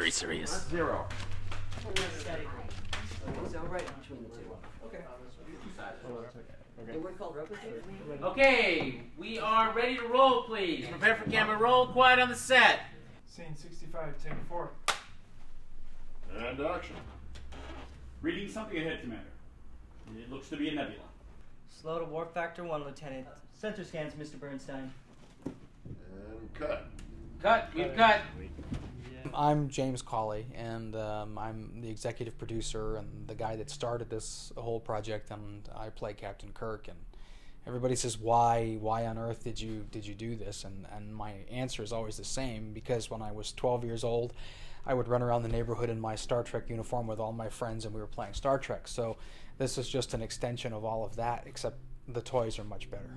very serious. 0. So right between the two. Okay. The word called replicate? Okay, we are ready to roll, please. Prepare for camera roll. Quiet on the set. Scene 65, take 4. And action. Reading something ahead, Commander. It looks to be a nebula. Slow to warp factor 1, Lieutenant. Sensor scans, Mr. Bernstein. And cut. Cut. We've cut. I'm James Cawley, and I'm the executive producer and the guy that started this whole project, and I play Captain Kirk. And everybody says, why on earth did you do this? And my answer is always the same, because when I was 12 years old, I would run around the neighborhood in my Star Trek uniform with all my friends, and we were playing Star Trek. So this is just an extension of all of that, except the toys are much better.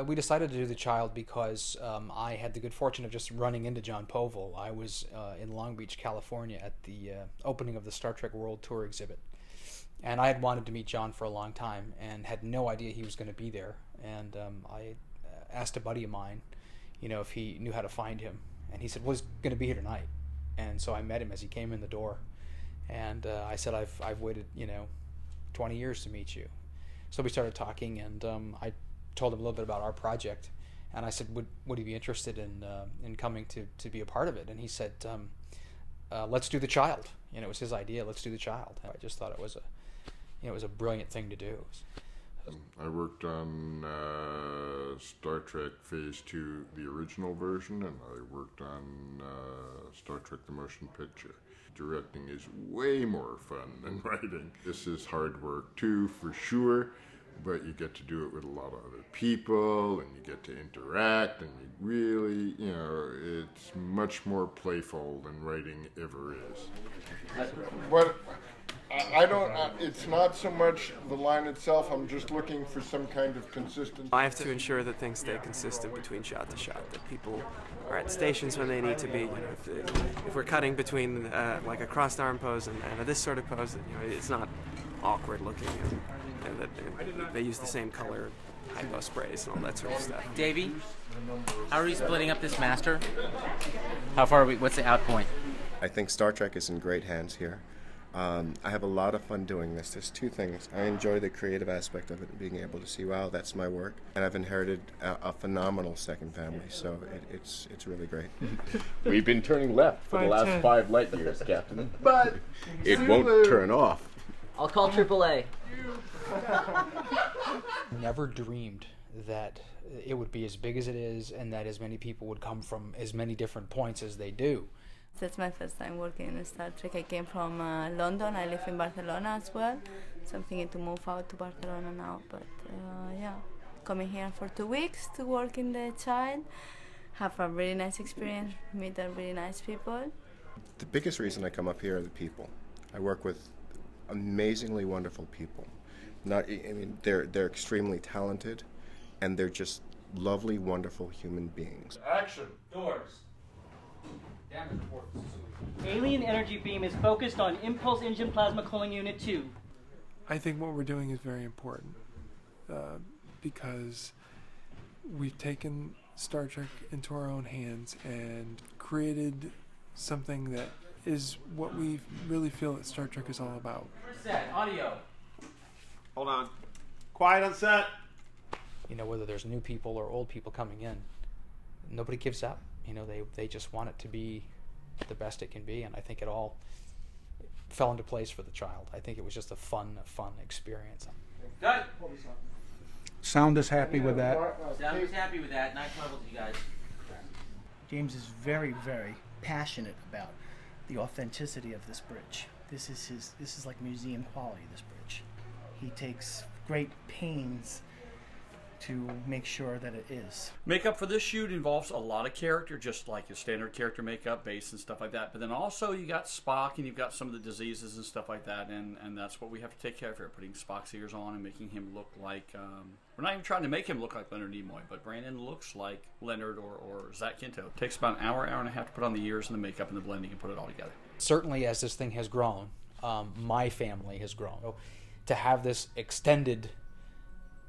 We decided to do the child because I had the good fortune of just running into John Povil. I was in Long Beach, California at the opening of the Star Trek World Tour exhibit. And I had wanted to meet John for a long time and had no idea he was going to be there. And I asked a buddy of mine, if he knew how to find him. And he said, well, he's going to be here tonight. And so I met him as he came in the door. And I said, I've waited, 20 years to meet you. So we started talking, and I told him a little bit about our project, and I said, would he be interested in coming to be a part of it? And he said, let's do the child. It was his idea. Let's do the child. I just thought it was a brilliant thing to do. I worked on Star Trek Phase 2, the original version, and I worked on Star Trek the Motion Picture. Directing is way more fun than writing. This is hard work too, for sure. But you get to do it with a lot of other people, and you get to interact, and you really, it's much more playful than writing ever is. But I don't, it's not so much the line itself, I'm just looking for some kind of consistency. I have to ensure that things stay consistent between shot to shot, that people are at stations when they need to be. If we're cutting between like a crossed arm pose and this sort of pose, it's not awkward looking. And that they use the same color hypo sprays and all that sort of stuff. Davey, how are we splitting up this master? How far are we? What's the out point? I think Star Trek is in great hands here. I have a lot of fun doing this. There's two things. I enjoy the creative aspect of it, being able to see, wow, that's my work. And I've inherited a phenomenal second family, so it's really great. We've been turning left for the last 5 light years, Captain. But it won't turn off. I'll call AAA. Never dreamed that it would be as big as it is, and that as many people would come from as many different points as they do. That's my first time working in Star Trek. I came from London. I live in Barcelona as well. So I'm thinking to move out to Barcelona now. But yeah, coming here for 2 weeks to work in the child, have a really nice experience, meet really nice people. The biggest reason I come up here are the people. I work with amazingly wonderful people. They're extremely talented, and they're just lovely, wonderful human beings. Action. Doors. Damage report. Alien energy beam is focused on Impulse Engine Plasma Cooling Unit 2. I think what we're doing is very important because we've taken Star Trek into our own hands and created something that is what we really feel that Star Trek is all about. Set. Audio. Hold on. Quiet on set. Whether there's new people or old people coming in, nobody gives up. They just want it to be the best it can be, and I think it all fell into place for the child. I think it was just a fun experience. Good. Sound is happy with that. Sound is happy with that. Nice levels, you guys. James is very, very passionate about the authenticity of this bridge. This is like museum quality, this bridge. He takes great pains to make sure that it is. Makeup for this shoot involves a lot of character, just like your standard character makeup, base and stuff like that. But then also you got Spock, and you've got some of the diseases and stuff like that, and that's what we have to take care of here, putting Spock's ears on and making him look like, we're not even trying to make him look like Leonard Nimoy, but Brandon looks like Leonard or Zach Quinto. It takes about an hour and a half to put on the ears and the makeup and the blending and put it all together. Certainly as this thing has grown, my family has grown. So, to have this extended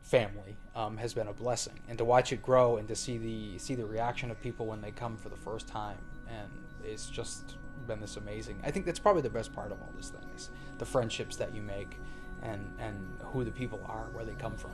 family has been a blessing, and to watch it grow and to see the reaction of people when they come for the first time, and it's just been this amazing. I think that's probably the best part of all this thing, is the friendships that you make and who the people are, where they come from.